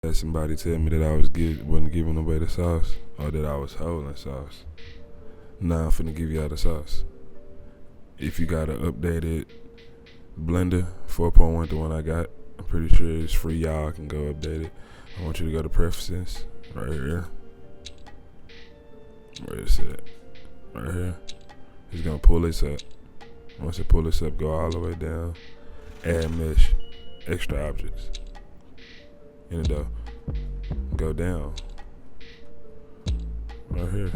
Had somebody tell me that I wasn't giving away the sauce, or that I was holding sauce. Now I'm finna give y'all the sauce. If you got an updated blender, 4.1, the one I got, I'm pretty sure it's free. Y'all can go update it. I want you to go to preferences, right here. Where is it? Right here. It's gonna pull this up. Once it pull this up, go all the way down. Add mesh, extra objects. In it though. Go down. Right here.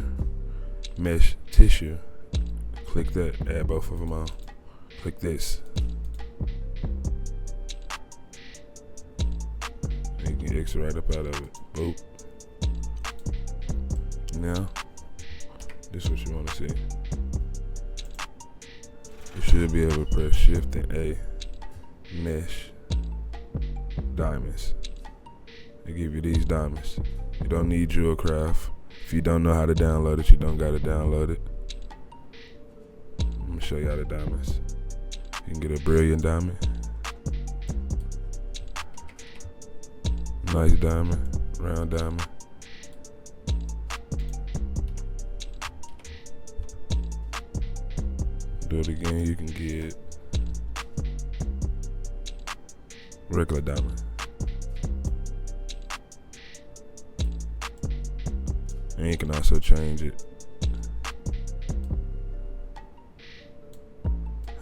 Mesh tissue. Click that. Add both of them on. Click this. And you can exit right up out of it. Boop. Now, this is what you want to see. You should be able to press Shift and A. Mesh. Diamonds. They give you these diamonds. You don't need Jewelcraft. If you don't know how to download it, you don't gotta download it. I'm gonna show y'all the diamonds. You can get a brilliant diamond. Nice diamond, round diamond. Do it again, you can get regular diamond. And you can also change it.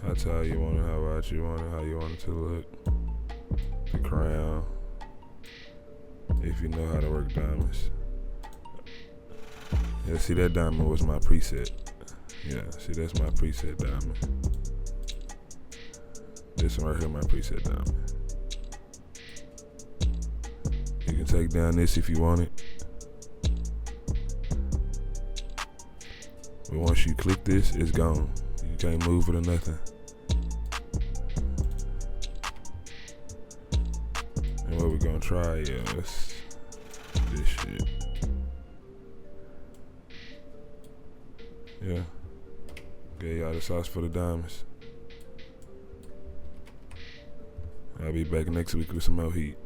How tall you want it, how wide you want it, how you want it to look. The crown. If you know how to work diamonds. Yeah, see that diamond was my preset. Yeah, see that's my preset diamond. This one right here, my preset diamond. You can take down this if you want it. But once you click this, it's gone. You can't move it or nothing. And what we're gonna try is this shit. Yeah. Gave y'all the sauce for the diamonds. I'll be back next week with some more heat.